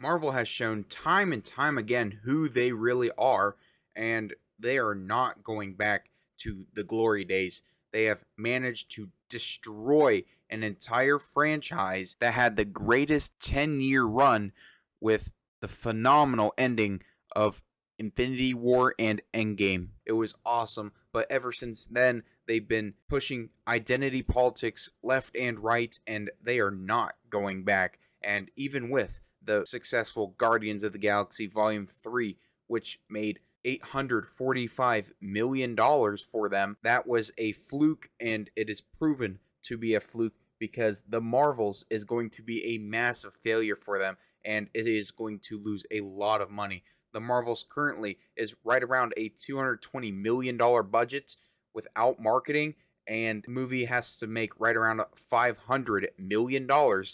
Marvel has shown time and time again who they really are, and they are not going back to the glory days. They have managed to destroy an entire franchise that had the greatest 10-year run with the phenomenal ending of Infinity War and Endgame. It was awesome, but ever since then, they've been pushing identity politics left and right, and they are not going back. And even with the successful Guardians of the Galaxy Volume 3, which made $845 million for them, that was a fluke, and it is proven to be a fluke because the Marvels is going to be a massive failure for them, and it is going to lose a lot of money. The Marvels currently is right around a $220 million budget without marketing, and the movie has to make right around $500 million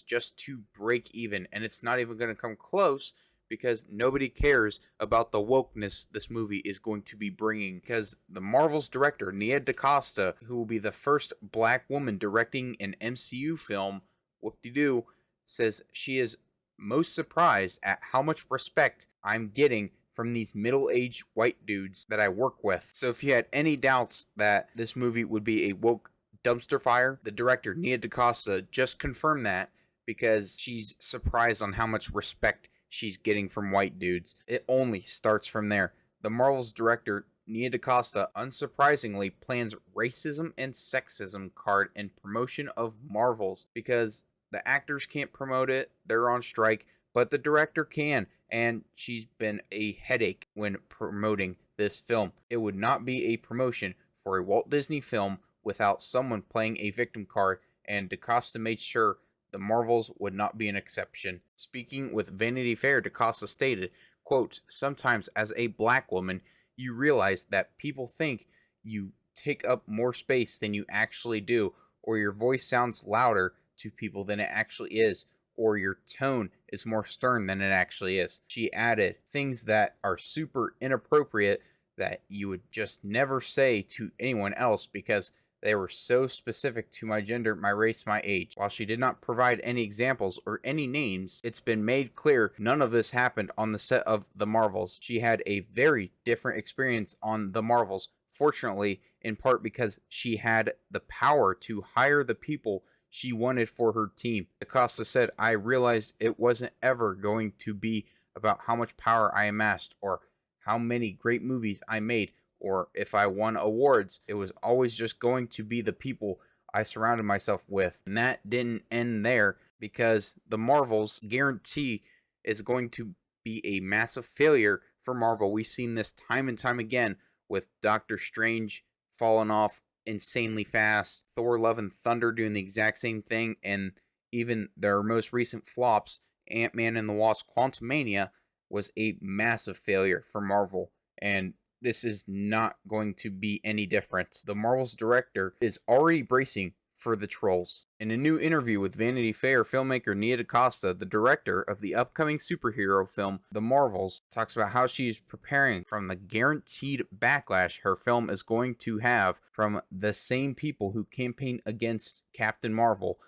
just to break even, and it's not even going to come close because nobody cares about the wokeness this movie is going to be bringing, because the Marvel's director, Nia DaCosta, who will be the first black woman directing an MCU film, whoop-de-doo, says she is most surprised at how much respect I'm getting from these middle-aged white dudes that I work with. So if you had any doubts that this movie would be a woke dumpster fire, the director, Nia DaCosta, just confirmed that because she's surprised on how much respect she's getting from white dudes. It only starts from there. The Marvel's director, Nia DaCosta, unsurprisingly plans racism and sexism card in promotion of Marvels because the actors can't promote it, they're on strike, but the director can, and she's been a headache when promoting this film. It would not be a promotion for a Walt Disney film without someone playing a victim card, and DaCosta made sure the Marvels would not be an exception. Speaking with Vanity Fair, DaCosta stated, quote, "Sometimes as a black woman, you realize that people think you take up more space than you actually do, or your voice sounds louder to people than it actually is, or your tone is more stern than it actually is." She added, "Things that are super inappropriate that you would just never say to anyone else because they were so specific to my gender, my race, my age." While she did not provide any examples or any names, it's been made clear none of this happened on the set of The Marvels. She had a very different experience on The Marvels, fortunately, in part because she had the power to hire the people she wanted for her team. DaCosta said, "I realized it wasn't ever going to be about how much power I amassed or how many great movies I made or if I won awards. It was always just going to be the people I surrounded myself with." And that didn't end there because the Marvels guarantee is going to be a massive failure for Marvel. We've seen this time and time again with Doctor Strange falling off insanely fast, Thor Love and Thunder doing the exact same thing, and even their most recent flops, Ant-Man and the Wasp Quantumania, was a massive failure for Marvel, and this is not going to be any different. The Marvel's director is already bracing for the trolls. In a new interview with Vanity Fair, filmmaker Nia DaCosta, the director of the upcoming superhero film The Marvels, talks about how she is preparing from the guaranteed backlash her film is going to have from the same people who campaigned against Captain Marvel.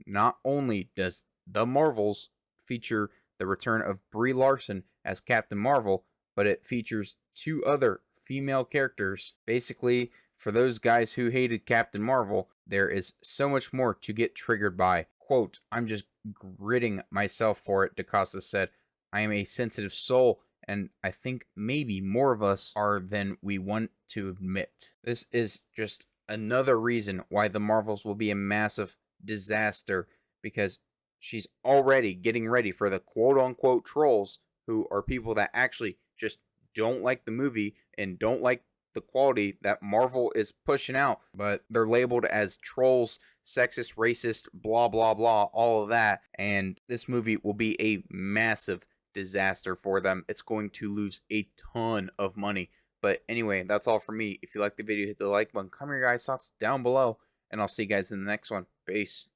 Not only does The Marvels feature the return of Brie Larson as Captain Marvel, but it features two other female characters. Basically, for those guys who hated Captain Marvel, there is so much more to get triggered by. Quote, "I'm just gritting myself for it," DaCosta said. "I am a sensitive soul, and I think maybe more of us are than we want to admit." This is just another reason why the Marvels will be a massive disaster, because she's already getting ready for the quote-unquote trolls, who are people that actually just don't like the movie and don't like the quality that Marvel is pushing out, but they're labeled as trolls, sexist, racist, blah, blah, blah, all of that, and this movie will be a massive disaster for them. It's going to lose a ton of money. But anyway, that's all for me. If you liked the video, hit the like button, comment your guys' thoughts down below, and I'll see you guys in the next one. Peace.